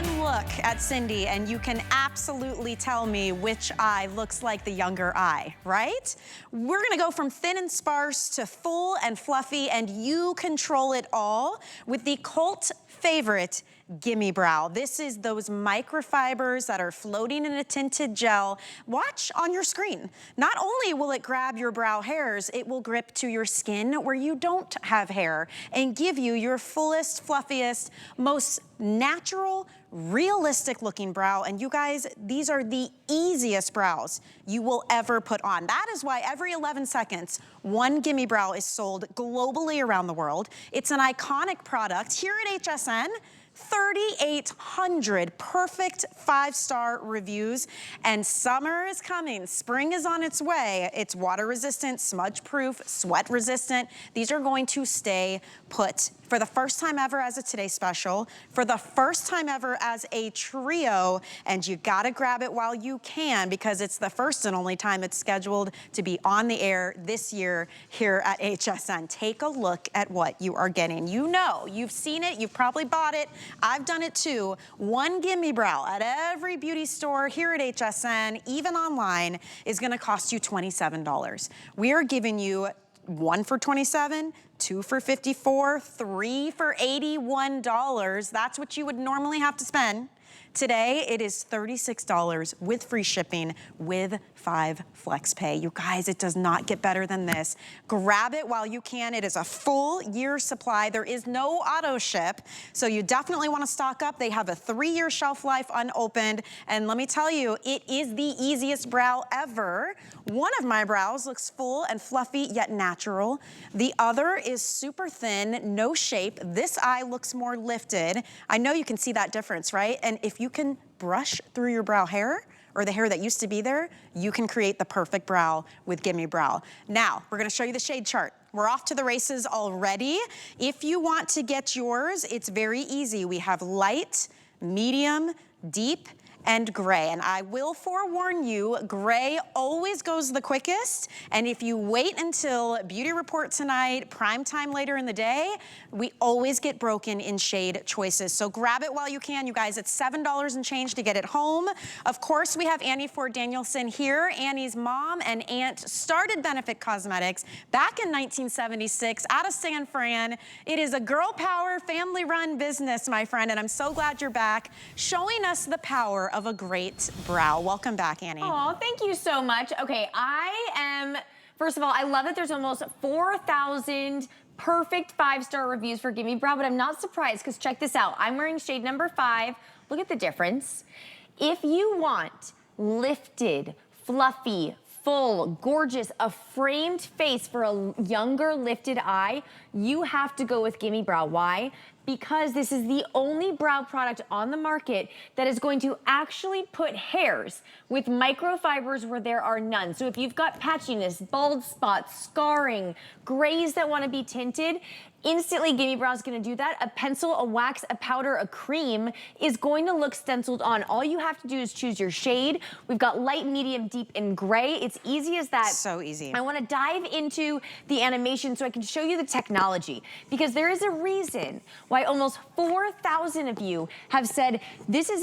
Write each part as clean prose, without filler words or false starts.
one look at Cindy and you can absolutely tell me which eye looks like the younger eye, right? We're gonna go from thin and sparse to full and fluffy, and you control it all with the cult favorite, Gimme Brow. This is those microfibers that are floating in a tinted gel. Watch on your screen. Not only will it grab your brow hairs, it will grip to your skin where you don't have hair and give you your fullest, fluffiest, most natural, realistic looking brow. And you guys, these are the easiest brows you will ever put on. That is why every 11 seconds, one Gimme Brow is sold globally around the world. It's an iconic product. Here at HSN, 3,800 perfect 5-star reviews, and summer is coming. Spring is on its way. It's water resistant, smudge proof, sweat resistant. These are going to stay put. For the first time ever as a Today Special, for the first time ever as a trio, and you gotta grab it while you can because it's the first and only time it's scheduled to be on the air this year here at HSN. Take a look at what you are getting. You know, you've seen it, you've probably bought it. I've done it too. One Gimme Brow at every beauty store here at HSN, even online, is gonna cost you $27. We are giving you one for $27, two for $54, three for $81. That's what you would normally have to spend. Today, it is $36 with free shipping with 5 flex pay. You guys, it does not get better than this. Grab it while you can. It is a full year supply. There is no auto ship, so you definitely want to stock up. They have a 3-year shelf life unopened, and let me tell you, it is the easiest brow ever. One of my brows looks full and fluffy yet natural. The other is super thin, no shape. This eye looks more lifted. I know you can see that difference, right? And if you can brush through your brow hair, or the hair that used to be there, you can create the perfect brow with Gimme Brow. Now, we're gonna show you the shade chart. We're off to the races already. If you want to get yours, it's very easy. We have light, medium, deep, and gray. And I will forewarn you, gray always goes the quickest. And if you wait until Beauty Report tonight, prime time later in the day, we always get broken in shade choices. So grab it while you can, you guys. It's $7 and change to get it home. Of course, we have Annie Ford Danielson here. Annie's mom and aunt started Benefit Cosmetics back in 1976 out of San Fran. It is a girl power, family run business, my friend. And I'm so glad you're back showing us the power of a great brow. Welcome back, Annie. Oh, thank you so much. Okay, first of all, I love that there's almost 4,000 perfect 5-star reviews for Gimme Brow, but I'm not surprised because check this out. I'm wearing shade number 5. Look at the difference. If you want lifted, fluffy, full, gorgeous, a framed face for a younger lifted eye, you have to go with Gimme Brow. Why? Because this is the only brow product on the market that is going to actually put hairs with microfibers where there are none. So if you've got patchiness, bald spots, scarring, grays that want to be tinted, instantly Gimme Brow is going to do that. A pencil, a wax, a powder, a cream is going to look stenciled on. All you have to do is choose your shade. We've got light, medium, deep, and gray. It's easy as that. So easy. I want to dive into the animation so I can show you the technology, because there is a reason why almost 4,000 of you have said, this is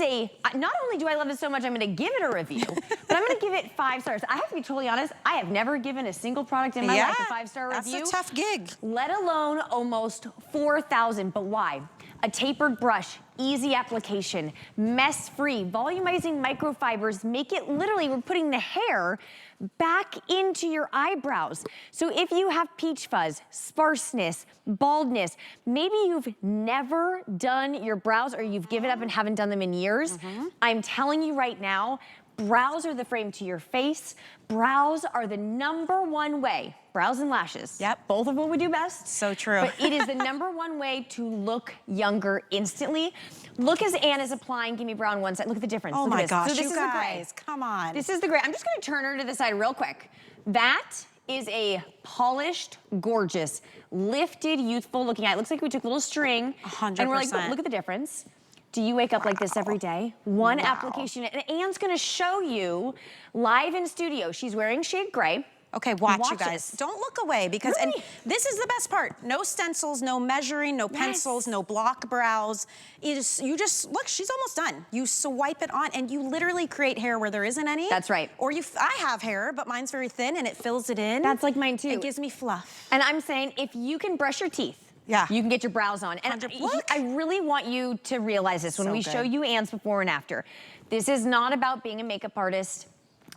not only do I love it so much, I'm going to give it a review, but I'm going to give it 5 stars. I have to be totally honest, I have never given a single product in my life a 5-star review. That's a tough gig. Let alone almost 4,000, but why? A tapered brush, easy application, mess-free, volumizing microfibers make it literally, we're putting the hair back into your eyebrows. So if you have peach fuzz, sparseness, baldness, maybe you've never done your brows or you've given up and haven't done them in years, I'm telling you right now, brows are the frame to your face. Brows are the #1 way, brows and lashes. Yep. Both of what we do best. So true. But it is the #1 way to look younger instantly. Look as Anne is applying Gimme Brow on one side. Look at the difference. Oh Look my at this. gosh, So this you is the gray. guys, come on. This is the gray. I'm just gonna turn her to the side real quick. That is a polished, gorgeous, lifted, youthful looking eye. It looks like we took a little string. 100%. And we're like, look at the difference. Do you wake up like this every day? One application, and Anne's gonna show you live in studio. She's wearing shade gray. Okay, watch you Watch guys. it. Don't look away because, Really? and this is the best part. No stencils, no measuring, no pencils, no block brows. You just, look, she's almost done. You swipe it on and you literally create hair where there isn't any. That's right. Or I have hair, but mine's very thin and it fills it in. That's like mine too. It gives me fluff. And I'm saying, if you can brush your teeth, you can get your brows on. And I really want you to realize this when we show you Anne's before and after. This is not about being a makeup artist.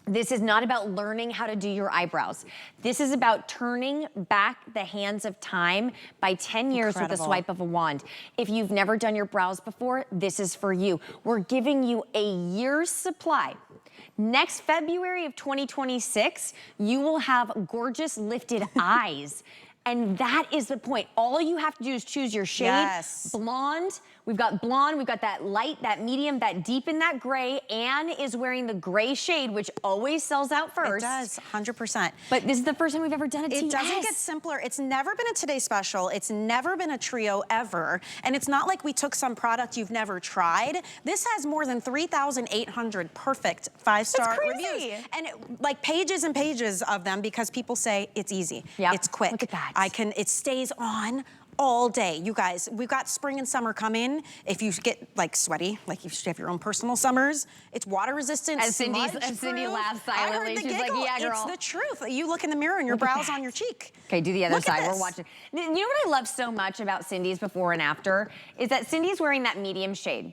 This is not about learning how to do your eyebrows. This is about turning back the hands of time by 10 years with the swipe of a wand. If you've never done your brows before, this is for you. We're giving you a year's supply. Next February of 2026, you will have gorgeous lifted eyes. And that is the point. All you have to do is choose your shade. Yes. Blonde. We've got blonde, we've got that light, that medium, that deep, and that gray. Anne is wearing the gray shade, which always sells out first. It does, 100%. But this is the first time we've ever done a TS. It doesn't get simpler. It's never been a Today Special. It's never been a trio ever. And it's not like we took some product you've never tried. This has more than 3,800 perfect 5-star reviews. And like pages and pages of them because people say it's easy. It's quick. Look at that. It stays on all day. You guys, we've got spring and summer coming. If you get like sweaty, like you should have your own personal summers, it's water resistant. As Cindy laughs silently, she's like, yeah, girl. It's the truth. You look in the mirror and your brow's on your cheek. Okay, do the other side. We're watching. You know what I love so much about Cindy's before and after is that Cindy's wearing that medium shade.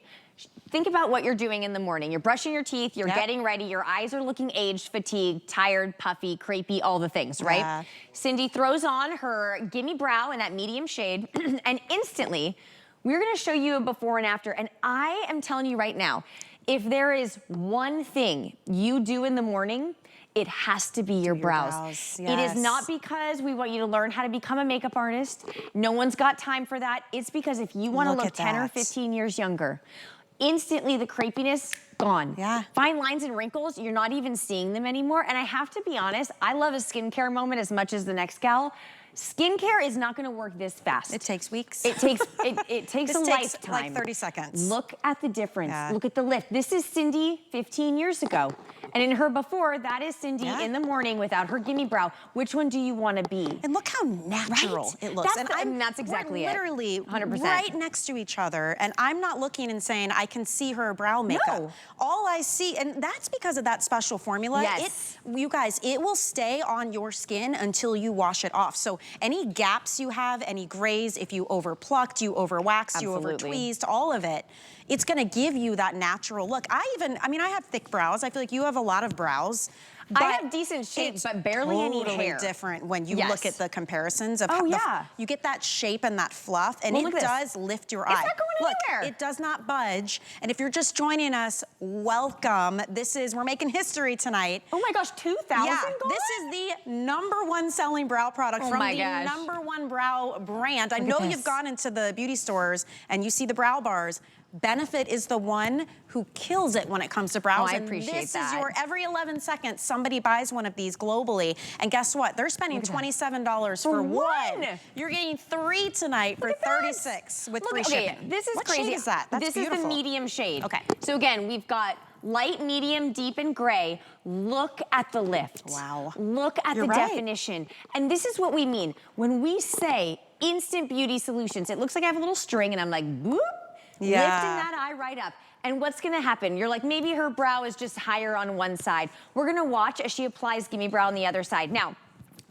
Think about what you're doing in the morning. You're brushing your teeth, you're getting ready, your eyes are looking aged, fatigued, tired, puffy, crepey, all the things, right? Yeah. Cindy throws on her Gimme Brow in that medium shade, and instantly, we're gonna show you a before and after, and I am telling you right now, if there is one thing you do in the morning, it has to be your brows. It is not because we want you to learn how to become a makeup artist. No one's got time for that. It's because if you wanna look 10 or 15 years younger, instantly the crepiness, gone. Fine lines and wrinkles, you're not even seeing them anymore. And I have to be honest, I love a skincare moment as much as the next gal. Skincare is not gonna work this fast. It takes weeks. It takes a lifetime. Like 30 seconds. Look at the difference. Look at the lift. This is Cindy 15 years ago. And in her before, that is Cindy in the morning without her Gimme Brow. Which one do you wanna be? And look how natural it looks. That's exactly we're literally 100%. right next to each other. And I'm not looking and saying, I can see her brow makeup. No. All I see, and that's because of that special formula. You guys, it will stay on your skin until you wash it off. So any gaps you have, any grays, if you overplucked, you overwaxed, you overtweezed, all of it, it's gonna give you that natural look. I mean, I have thick brows. I feel like you have a lot of brows. But I have decent shapes, but barely any hair. Totally different when you look at the comparisons of you get that shape and that fluff, and it does lift your eye. It's not going anywhere. It does not budge. And if you're just joining us, welcome. We're making history tonight. Oh my gosh, 2,000 Yeah, this is the #1 selling brow product from the #1 brow brand. I know you've gone into the beauty stores and you see the brow bars. Benefit is the one who kills it when it comes to brows. I appreciate that. This is your every 11 seconds somebody buys one of these globally. And guess what? They're spending $27 for one. You're getting 3 tonight for $36 with free shipping. This is crazy. What shade is that? That's beautiful. This is the medium shade. Okay. So again, we've got light, medium, deep, and gray. Look at the lift. Wow. Look at the definition. And this is what we mean. When we say instant beauty solutions, it looks like I have a little string and I'm like, boop. Lifting that eye right up. And what's gonna happen? You're like, maybe her brow is just higher on one side. We're gonna watch as she applies Gimme Brow on the other side. Now,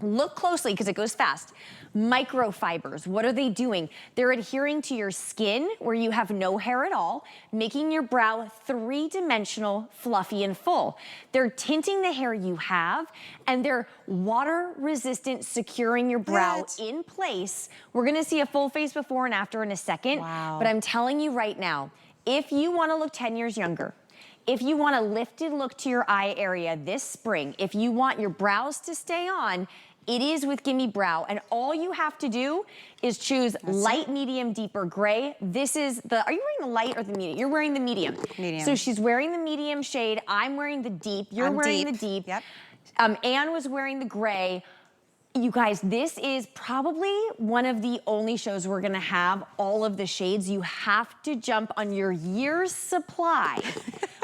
look closely because it goes fast. Microfibers, what are they doing? They're adhering to your skin where you have no hair at all, making your brow 3-dimensional, fluffy, and full. They're tinting the hair you have, and they're water resistant, securing your brow in place. We're gonna see a full face before and after in a second, but I'm telling you right now, if you wanna look 10 years younger, if you want a lifted look to your eye area this spring, if you want your brows to stay on, it is with Gimme Brow, and all you have to do is choose light, medium, deep, or gray. This is are you wearing the light or the medium? You're wearing the medium. Medium. So she's wearing the medium shade. I'm wearing the deep. You're wearing the deep. Yep. Anne was wearing the gray. You guys, this is probably one of the only shows we're gonna have all of the shades. You have to jump on your year's supply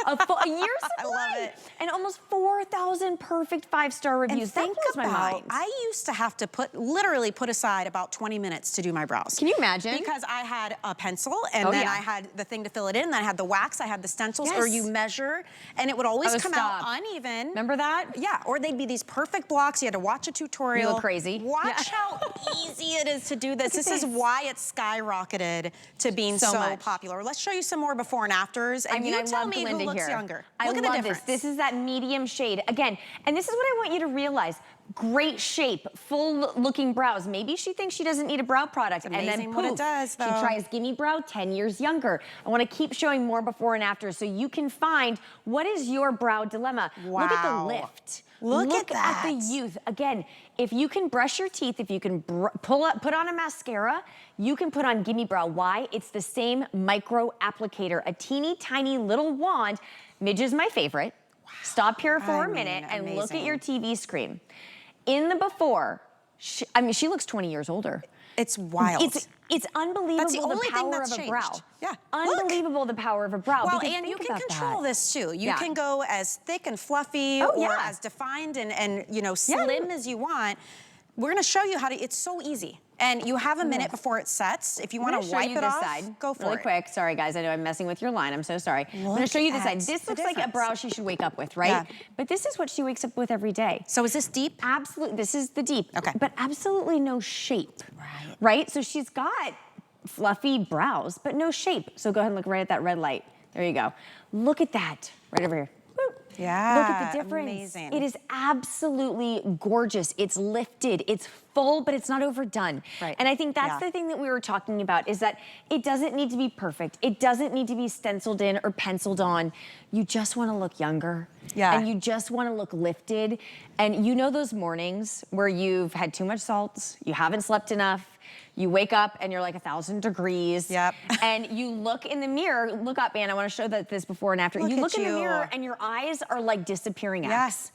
A year's supply. I love it. And almost 4,000 perfect 5-star reviews. That blows my mind. I used to have to literally put aside about 20 minutes to do my brows. Can you imagine? Because I had a pencil, and then I had the thing to fill it in, and then I had the wax, I had the stencils, or you measure, and it would always come out uneven. Remember that? Yeah, or they'd be these perfect blocks. You had to watch a tutorial. You look crazy. Watch how easy it is to do this. This is why it's skyrocketed to being so popular. Let's show you some more before and afters, and you tell me who looks younger. Look at the difference. This is that medium shade. Again, and this is what I want you to realize. Great shape, full looking brows. Maybe she thinks she doesn't need a brow product. It's amazing and then what it does, though. She tries Gimme Brow, 10 years younger. I want to keep showing more before and after so you can find what is your brow dilemma. Wow. Look at the lift. Look at the youth. Again, if you can brush your teeth, if you can put on a mascara, you can put on Gimme Brow. Why? It's the same micro applicator, a teeny tiny little wand. Midge is my favorite. Stop here for a minute and look at your TV screen. In the before, she looks 20 years older. It's wild. It's unbelievable. That's the only power thing that's of a changed. brow. Yeah. Unbelievable the power of a brow. Well, and you can control this too. You can go as thick and fluffy or as defined and you know, slim as you want. We're gonna show you how to, it's so easy. And you have a minute before it sets. If you wanna wipe it off, go for it. Really quick, sorry guys, I know I'm messing with your line, I'm so sorry. I'm gonna show you this side. This looks like a brow she should wake up with, right? Yeah. But this is what she wakes up with every day. So is this deep? Absolutely, this is the deep. Okay. But absolutely no shape. Right? So she's got fluffy brows, but no shape. So go ahead and look right at that red light. There you go. Look at that, right over here. Yeah, look at the difference. Amazing. It is absolutely gorgeous. It's lifted, it's full, but it's not overdone. Right. And I think that's the thing that we were talking about is that it doesn't need to be perfect. It doesn't need to be stenciled in or penciled on. You just want to look younger. Yeah. And you just want to look lifted. And you know those mornings where you've had too much salt, you haven't slept enough, you wake up and you're like 1,000 degrees. Yep. And you look in the mirror, look up, Anne, I want to show this before and after. You look in the mirror and your eyes are like disappearing out. Yes.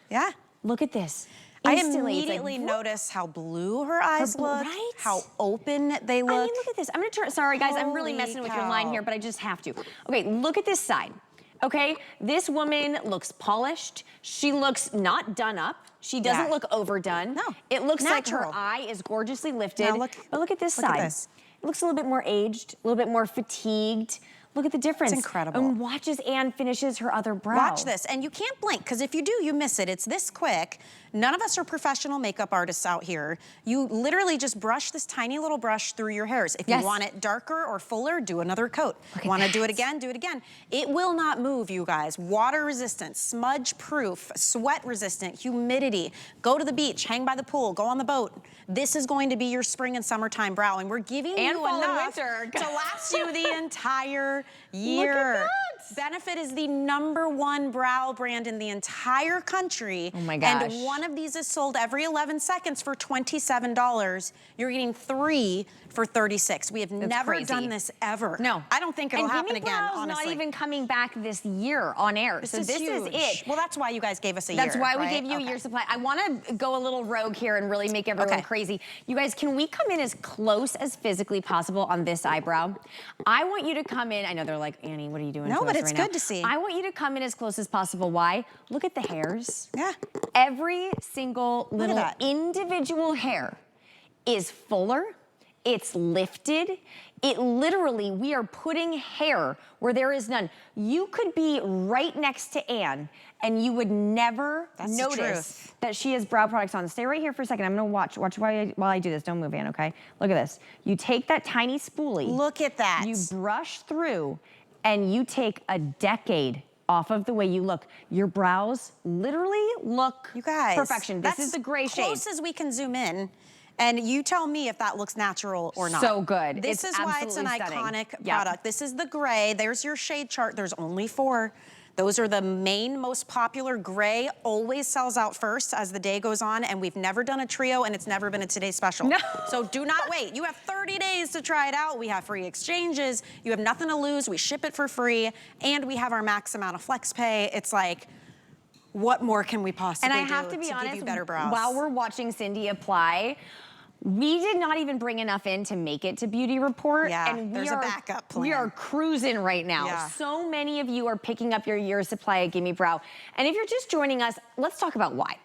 Yeah. Look at this. Instantly, I immediately notice how blue her eyes look, how open they look. I mean, look at this. I'm gonna turn, sorry guys, I'm really messing with your line here, but I just have to. Okay, look at this side. Okay, this woman looks polished. She looks not done up. She doesn't look overdone. No, it looks natural. like her eye is gorgeously lifted. Now look, but look at this side. It looks a little bit more aged, a little bit more fatigued. Look at the difference. It's incredible. And watch as Anne finishes her other brow. Watch this, and you can't blink, because if you do, you miss it. It's this quick. None of us are professional makeup artists out here. You literally just brush this tiny little brush through your hairs. If you want it darker or fuller, do another coat. Want to do it again, do it again. It will not move, you guys. Water resistant, smudge proof, sweat resistant, humidity. Go to the beach, hang by the pool, go on the boat. This is going to be your spring and summertime brow, and we're giving you enough to last you the entire year. Look at that. Benefit is the #1 brow brand in the entire country. Oh my gosh. And one of these is sold every 11 seconds for $27. You're getting 3 for $36. We have never done this ever. No. I don't think it'll happen again, honestly. Not even coming back this year on air. This is huge. it. Well, that's why you guys gave us a year. That's why we gave you a year supply. I want to go a little rogue here and really make everyone crazy. You guys, can we come in as close as physically possible on this eyebrow? I want you to come in. I know they're like, Annie, what are you doing to us right now? No, but it's good to see. I want you to come in as close as possible. Why? Look at the hairs. Yeah. Every single little individual hair is fuller. It's lifted. It literally, we are putting hair where there is none. You could be right next to Anne and you would never notice that she has brow products on. Stay right here for a second. I'm gonna watch while I do this. Don't move, Anne, okay? Look at this. You take that tiny spoolie. Look at that. You brush through and you take a decade off of the way you look. Your brows literally look perfection. This is the gray shade. Close as we can zoom in. And you tell me if that looks natural or not. So good. This is why it's an iconic product. This is the gray. There's your shade chart. There's only 4. Those are the main, most popular. Gray always sells out first as the day goes on, and we've never done a trio, and it's never been a Today Special. No. So do not wait. You have 30 days to try it out. We have free exchanges. You have nothing to lose. We ship it for free, and we have our max amount of flex pay. It's like, what more can we possibly do to be honest, give you better brows? While we're watching Cindy apply, We did not even bring enough in to make it to Beauty Report. Yeah, and there's a backup plan. We are cruising right now. Yeah. So many of you are picking up your year's supply of Gimme Brow. And if you're just joining us, let's talk about why,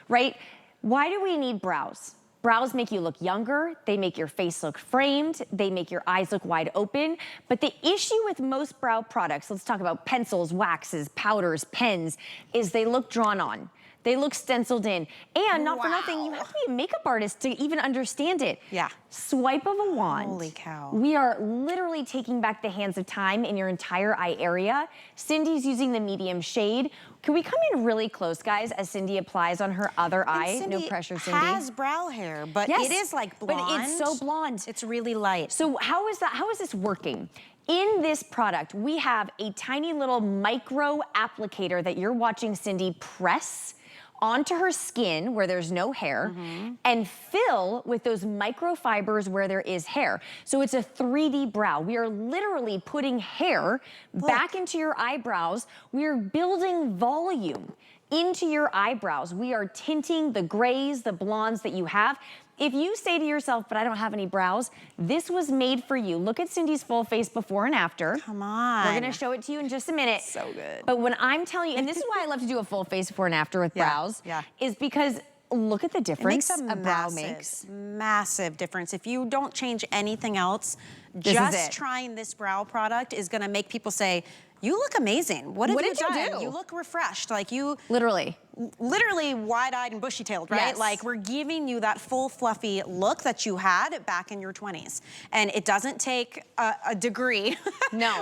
right? Why do we need brows? Brows make you look younger, they make your face look framed, they make your eyes look wide open. But the issue with most brow products, let's talk about pencils, waxes, powders, pens, is they look drawn on. They look stenciled in. And not for nothing, you have to be a makeup artist to even understand it. Yeah. Swipe of a wand. Holy cow. We are literally taking back the hands of time in your entire eye area. Cindy's using the medium shade. Can we come in really close, guys, as Cindy applies on her other eye? No pressure, Cindy. Has brow hair, but Yes, it is like blonde. but it's so blonde. It's really light. So how is that? How is this working? In this product, we have a tiny little micro applicator that you're watching Cindy press onto her skin where there's no hair and fill with those microfibers where there is hair. So it's a 3D brow. We are literally putting hair back into your eyebrows. We are building volume into your eyebrows. We are tinting the grays, the blondes that you have. If you say to yourself, but I don't have any brows, this was made for you. Look at Cindy's full face before and after. Come on. We're gonna show it to you in just a minute. So good. But when I'm telling you, and this is why I love to do a full face before and after with brows, is because look at the difference a brow makes. Massive difference. If you don't change anything else, just trying this brow product is gonna make people say, you look amazing. What have you done? You look refreshed. Like you literally wide-eyed and bushy-tailed, right? Yes. Like we're giving you that full fluffy look that you had back in your 20s. And it doesn't take a degree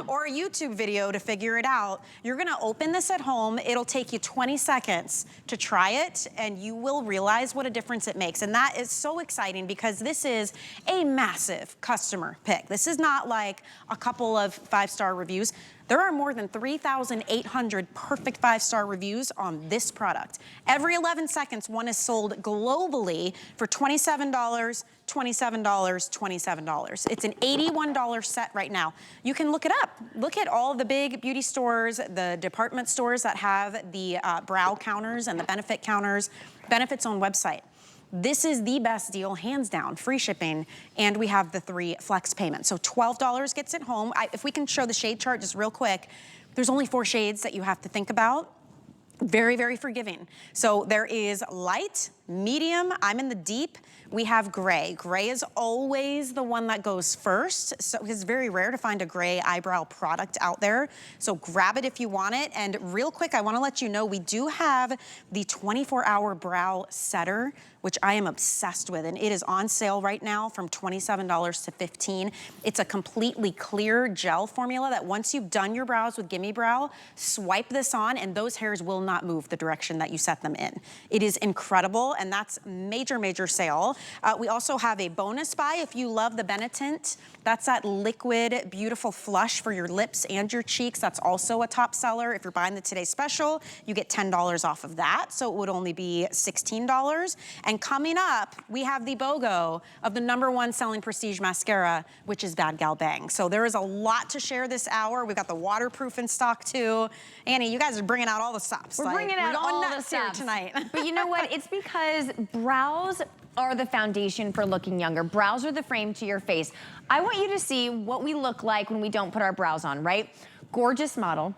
or a YouTube video to figure it out. You're gonna open this at home. It'll take you 20 seconds to try it and you will realize what a difference it makes. And that is so exciting because this is a massive customer pick. This is not like a couple of 5-star reviews. There are more than 3,800 perfect 5-star reviews on this product. Every 11 seconds, one is sold globally for $27, $27, $27. It's an $81 set right now. You can look it up. Look at all the big beauty stores, the department stores that have the brow counters and the benefit counters, Benefit's own website. This is the best deal, hands down, free shipping, and we have the 3 flex payments. So $12 gets it home. If we can show the shade chart just real quick, there's only 4 shades that you have to think about. Very, very forgiving. So there is light, medium, I'm in the deep. We have gray. Gray is always the one that goes first. So it's very rare to find a gray eyebrow product out there. So grab it if you want it. And real quick, I wanna let you know we do have the 24-hour brow setter, which I am obsessed with. And it is on sale right now from $27 to $15. It's a completely clear gel formula that once you've done your brows with Gimme Brow, swipe this on and those hairs will not move the direction that you set them in. It is incredible and that's major, major sale. We also have a bonus buy if you love the Benetint. That's that liquid, beautiful flush for your lips and your cheeks. That's also a top seller. If you're buying the Today Special, you get $10 off of that. So it would only be $16. And coming up, we have the BOGO of the #1 selling prestige mascara, which is Bad Gal Bang. So there is a lot to share this hour. We've got the waterproof in stock too. Annie, you guys are bringing out all the stops. We're bringing out all the stops tonight. But you know what? It's because brows are the foundation for looking younger. Brows are the frame to your face. I want you to see what we look like when we don't put our brows on, right? Gorgeous model.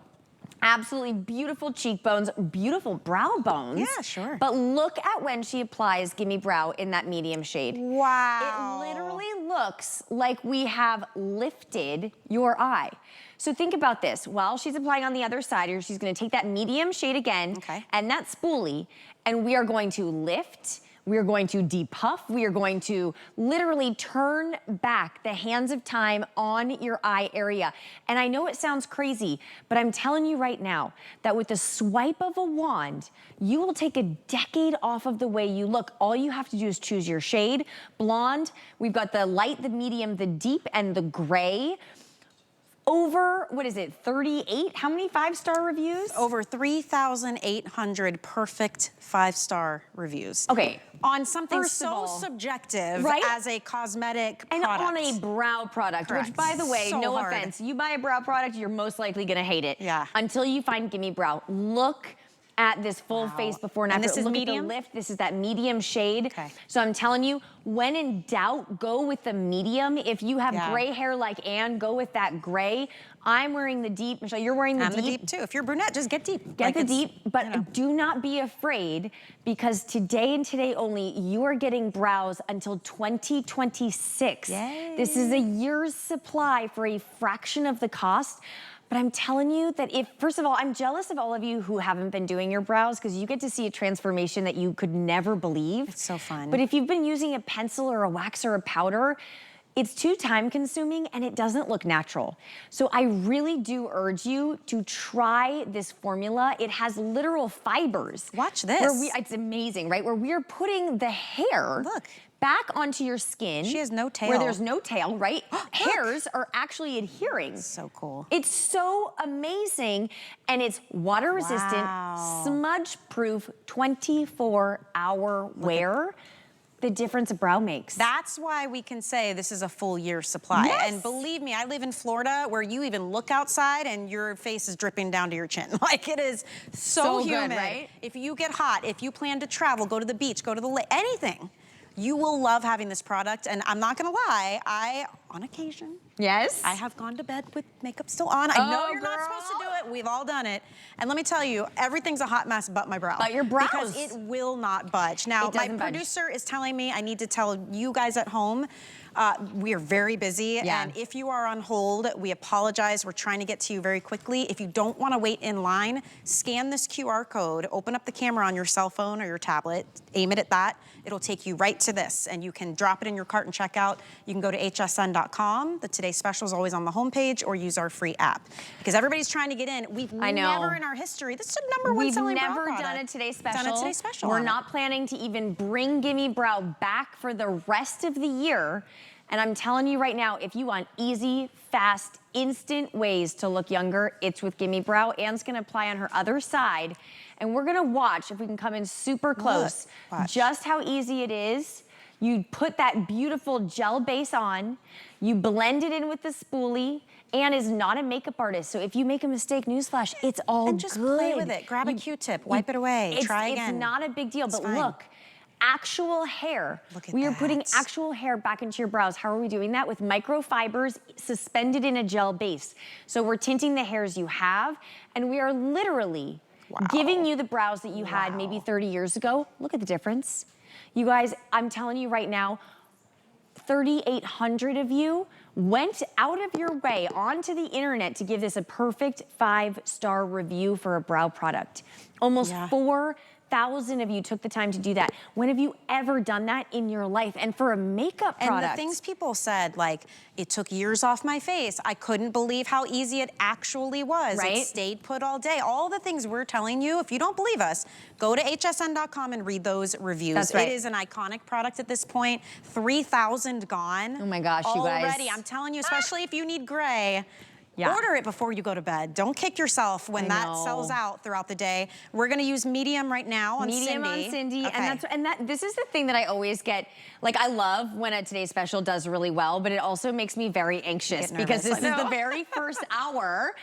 Absolutely beautiful cheekbones, beautiful brow bones. Yeah, sure. But look at when she applies Gimme Brow in that medium shade. Wow. It literally looks like we have lifted your eye. So think about this. While she's applying on the other side here, she's gonna take that medium shade again and that spoolie, and we are going to lift, we are going to depuff, we are going to literally turn back the hands of time on your eye area. And I know it sounds crazy, but I'm telling you right now that with the swipe of a wand, you will take a decade off of the way you look. All you have to do is choose your shade. Blonde, we've got the light, the medium, the deep, and the gray. Over, what is it, 38? How many 5-star reviews? Over 3,800 perfect 5-star reviews. Okay. On something First of all, subjective as a cosmetic and product. on a brow product, which by the way, no offense, you buy a brow product, you're most likely gonna hate it. Yeah. Until you find Gimme Brow. Look at this full face before and after. And this is Look medium? at the lift. This is that medium shade. Okay. So I'm telling you, when in doubt, go with the medium. If you have Yeah. gray hair like Anne, go with that gray. I'm wearing the deep. Michelle, you're wearing the I'm deep. the deep too. If you're brunette, just get deep. Get Like, the it's, deep, but you know. do not be afraid, because today and today only, you are getting brows until 2026. Yay. This is a year's supply for a fraction of the cost. But I'm telling you that first of all, I'm jealous of all of you who haven't been doing your brows, because you get to see a transformation that you could never believe. It's so fun. But if you've been using a pencil or a wax or a powder, it's too time consuming and it doesn't look natural. So I really do urge you to try this formula. It has literal fibers. Watch this. It's amazing, right? Where we are putting the hair back onto your skin. She has no tail. Where there's no tail, right? Hairs are actually adhering. So cool. It's so amazing. And it's water resistant, smudge proof, 24-hour wear. The difference a brow makes. That's why we can say this is a full year supply. Yes. And believe me, I live in Florida wake you even look outside and your face is dripping down to your chin. Like, it is so humid. Good, right? If you get hot, if you plan to travel, go to the beach, go to the lake, anything, you will love having this product. And I'm not gonna lie, on occasion, yes, I have gone to bed with makeup still on. I know you're not supposed to do it. We've all done it. And let me tell you, everything's a hot mess but my brow. But your brows. Because it will not budge. Now, my producer is telling me I need to tell you guys at home, we are very busy. Yeah. And if you are on hold, we apologize. We're trying to get to you very quickly. If you don't want to wait in line, scan this QR code, open up the camera on your cell phone or your tablet, aim it at that. It'll take you right to this, and you can drop it in your cart and check out. You can go to hsn.com. The Today Special is always on the homepage, or use our free app. Because everybody's trying to get in. We've never in our history, this is the #1 selling brow product. We've never done a Today Special. Done a Today Special. We're not planning to even bring Gimme Brow back for the rest of the year. And I'm telling you right now, if you want easy, fast, instant ways to look younger, it's with Gimme Brow. Anne's gonna apply on her other side, and we're gonna watch, if we can come in super close, just how easy it is. You put that beautiful gel base on, you blend it in with the spoolie. Anne is not a makeup artist, so if you make a mistake, newsflash, it's all good. And just play with it. Grab a Q-tip, wipe it away, try again. It's not a big deal, but look. Actual hair. Look at we are that. putting actual hair back into your brows. How are we doing that? With microfibers suspended in a gel base. So we're tinting the hairs you have, and we are literally giving you the brows that you had maybe 30 years ago. Look at the difference. You guys, I'm telling you right now, 3,800 of you went out of your way onto the internet to give this a perfect 5-star review for a brow product. Almost 4,000 of you took the time to do that. When have you ever done that in your life? And for a makeup product. And the things people said, like, it took years off my face. I couldn't believe how easy it actually was. Right? It stayed put all day. All the things we're telling you, if you don't believe us, go to hsn.com and read those reviews. That's right. It is an iconic product at this point. 3,000 gone. Oh my gosh, you guys. Already, I'm telling you, especially if you need gray. Order it before you go to bed. Don't kick yourself when that sells out throughout the day. We're gonna use medium right now on Cindy. Medium on Cindy, and this is the thing that I always get. Like, I love when a Today Special does really well, but it also makes me very anxious because this is the very first hour.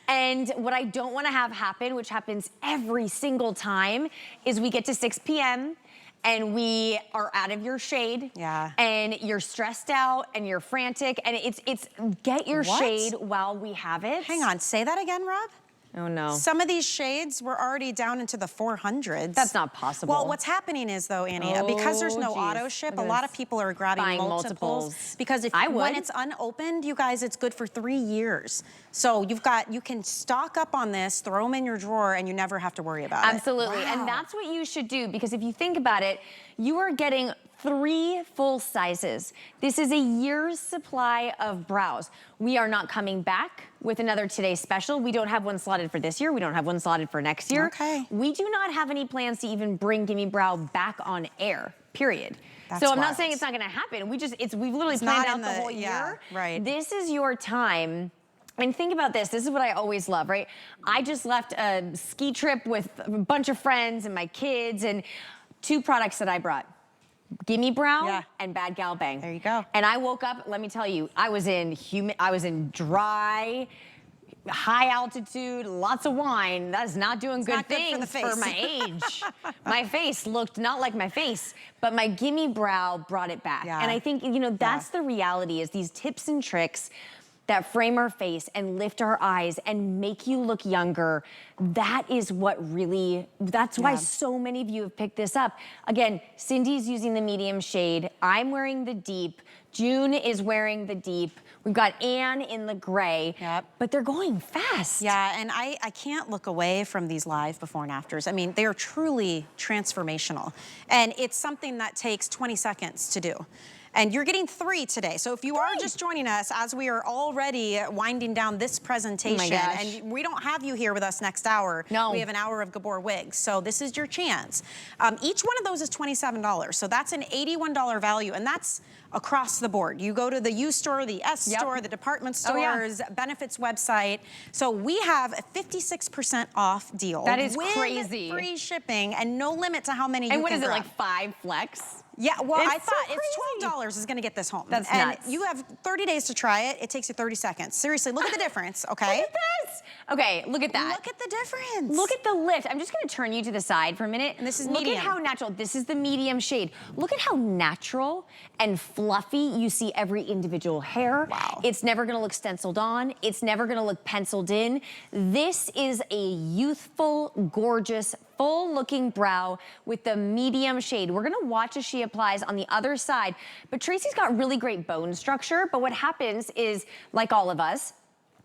And what I don't want to have happen, which happens every single time, is we get to 6 p.m. and we are out of your shade, and you're stressed out, and you're frantic, and it's get your shade while we have it. Hang on, say that again, Rob. Oh no. Some of these shades were already down into the 400s. That's not possible. Well, what's happening is though, Annie, because there's no auto ship, a lot of people are grabbing multiples. Because when it's unopened, you guys, it's good for 3 years. So you can stock up on this, throw them in your drawer, and you never have to worry about it. Absolutely, and that's what you should do, because if you think about it, you are getting 3 full sizes. This is a year's supply of brows. We are not coming back with another Today Special. We don't have one slotted for this year. We don't have one slotted for next year. Okay. We do not have any plans to even bring Gimme Brow back on air, period. That's so I'm not saying it's not gonna happen. We've literally planned out the whole year. Right. This is your time. And think about this is what I always love, right? I just left a ski trip with a bunch of friends and my kids, and 2 products that I brought. Gimme Brow and Bad Gal Bang. There you go. And I woke up, let me tell you, I was in dry, high altitude, lots of wine. That is not doing good not good for the things for face. my age. My face looked not like my face, but my Gimme Brow brought it back. Yeah. And I think, you know, that's the reality, is these tips and tricks that frame our face and lift our eyes and make you look younger. That is what really, that's why so many of you have picked this up. Again, Cindy's using the medium shade. I'm wearing the deep. June is wearing the deep. We've got Anne in the gray, but they're going fast. Yeah, and I can't look away from these live before and afters. I mean, they are truly transformational. And it's something that takes 20 seconds to do. And you're getting 3 today. So if you are just joining us as we are already winding down this presentation, and we don't have you here with us next hour. No. We have an hour of Gabor wigs. So this is your chance. Each one of those is $27. So that's an $81 value, and that's across the board. You go to the U store, the S store, the department stores, benefits website. So we have a 56% off deal. That is with crazy. Free shipping and no limit to how many you can And what is it, grab. like 5 flex? Yeah, well, I It's thought so it's $12 is gonna get this home. That's and nuts. you have 30 days to try it. It takes you 30 seconds. Seriously, look at the difference, okay? Look at this. Okay, look at that. Look at the difference. Look at the lift. I'm just gonna turn you to the side for a minute. And this is Look medium. at how natural, this is the medium shade. Look at how natural and fluffy you see every individual hair. Wow. It's never gonna look stenciled on. It's never gonna look penciled in. This is a youthful, gorgeous, full-looking brow with the medium shade. We're gonna watch as she applies on the other side, but Tracy's got really great bone structure, but what happens is, like all of us,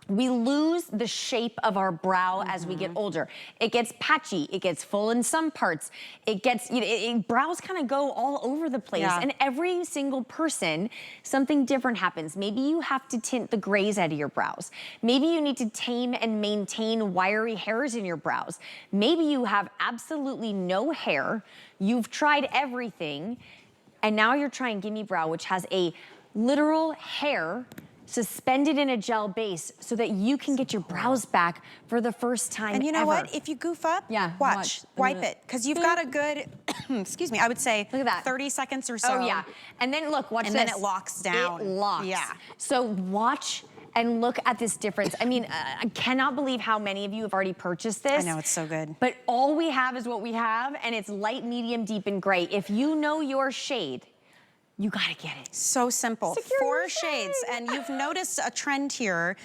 we lose the shape of our brow as we get older. It gets patchy, it gets full in some parts. It gets, you know, brows kind of go all over the place. And every single person, something different happens. Maybe you have to tint the grays out of your brows. Maybe you need to tame and maintain wiry hairs in your brows. Maybe you have absolutely no hair. You've tried everything, and now you're trying Gimme Brow, which has a literal hair suspended in a gel base so that you can get your brows back for the first time And you know ever. what? If you goof up, watch, wipe it. Because you've got a good, excuse me, I would say look at that. 30 seconds or so. Oh yeah, and then look, watch and this. And then it locks down. It locks. Yeah. So watch and look at this difference. I mean, I cannot believe how many of you have already purchased this. I know, it's so good. But all we have is what we have, and it's light, medium, deep, and gray. If you know your shade, you gotta get it. So simple. Secure 4 your shades, shade. and you've noticed a trend here.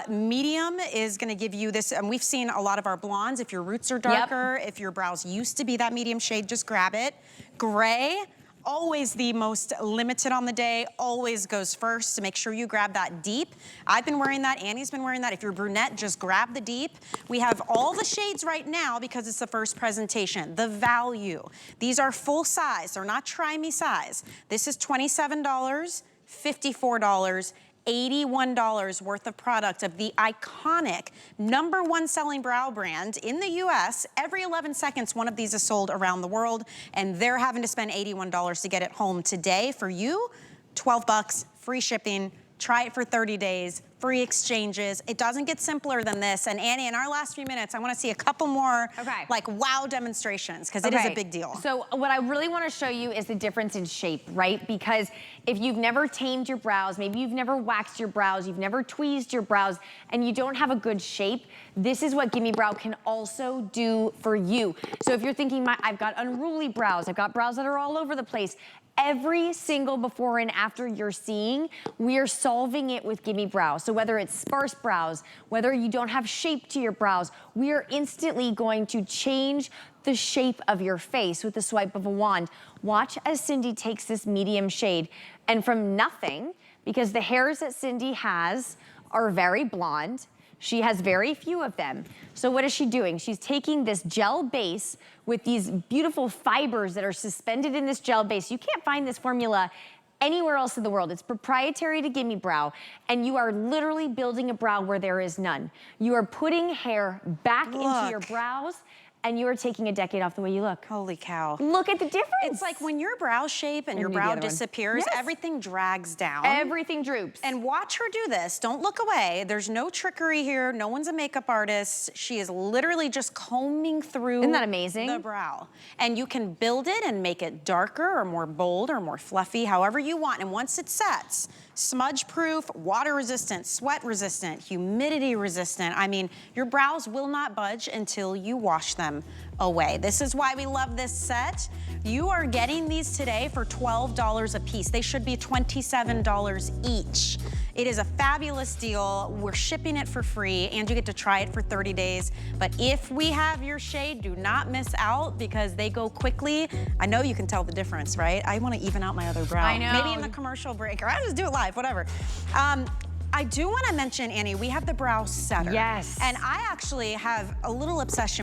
Medium is gonna give you this, and we've seen a lot of our blondes. If your roots are darker, if your brows used to be that medium shade, just grab it. Gray, always the most limited on the day, always goes first, to make sure you grab that deep. I've been wearing that, Annie's been wearing that. If you're brunette, just grab the deep. We have all the shades right now because it's the first presentation. The value. These are full size, they're not try me size. This is $27, $54, $81 worth of product of the iconic #1 selling brow brand in the US. Every 11 seconds, one of these is sold around the world, and they're having to spend $81 to get it home today. For you, 12 bucks, free shipping. Try it for 30 days, free exchanges. It doesn't get simpler than this. And Annie, in our last few minutes, I wanna see a couple more like wow demonstrations, because it is a big deal. So what I really wanna show you is the difference in shape, right? Because if you've never tamed your brows, maybe you've never waxed your brows, you've never tweezed your brows, and you don't have a good shape, this is what Gimme Brow can also do for you. So if you're thinking, I've got unruly brows, I've got brows that are all over the place, every single before and after you're seeing, we are solving it with Gimme Brow. So whether it's sparse brows, whether you don't have shape to your brows, we are instantly going to change the shape of your face with the swipe of a wand. Watch as Cindy takes this medium shade, and from nothing, because the hairs that Cindy has are very blonde, she has very few of them. So what is she doing? She's taking this gel base with these beautiful fibers that are suspended in this gel base. You can't find this formula anywhere else in the world. It's proprietary to Gimme Brow, and you are literally building a brow where there is none. You are putting hair back into your brows, and you are taking a decade off the way you look. Holy cow. Look at the difference. It's like when your brow shape and your brow disappears, everything drags down. Everything droops. And watch her do this. Don't look away. There's no trickery here. No one's a makeup artist. She is literally just combing through Isn't that amazing? the brow. And you can build it and make it darker or more bold or more fluffy, however you want. And once it sets, smudge proof, water resistant, sweat resistant, humidity resistant. I mean, your brows will not budge until you wash them away. This is why we love this set. You are getting these today for $12 a piece. They should be $27 each. It is a fabulous deal. We're shipping it for free and you get to try it for 30 days. But if we have your shade, do not miss out because they go quickly. I know you can tell the difference, right? I want to even out my other brow. I know. Maybe in the commercial break or I'll just do it live, whatever. I do want to mention, Annie, we have the brow setter. Yes. And I actually have a little obsession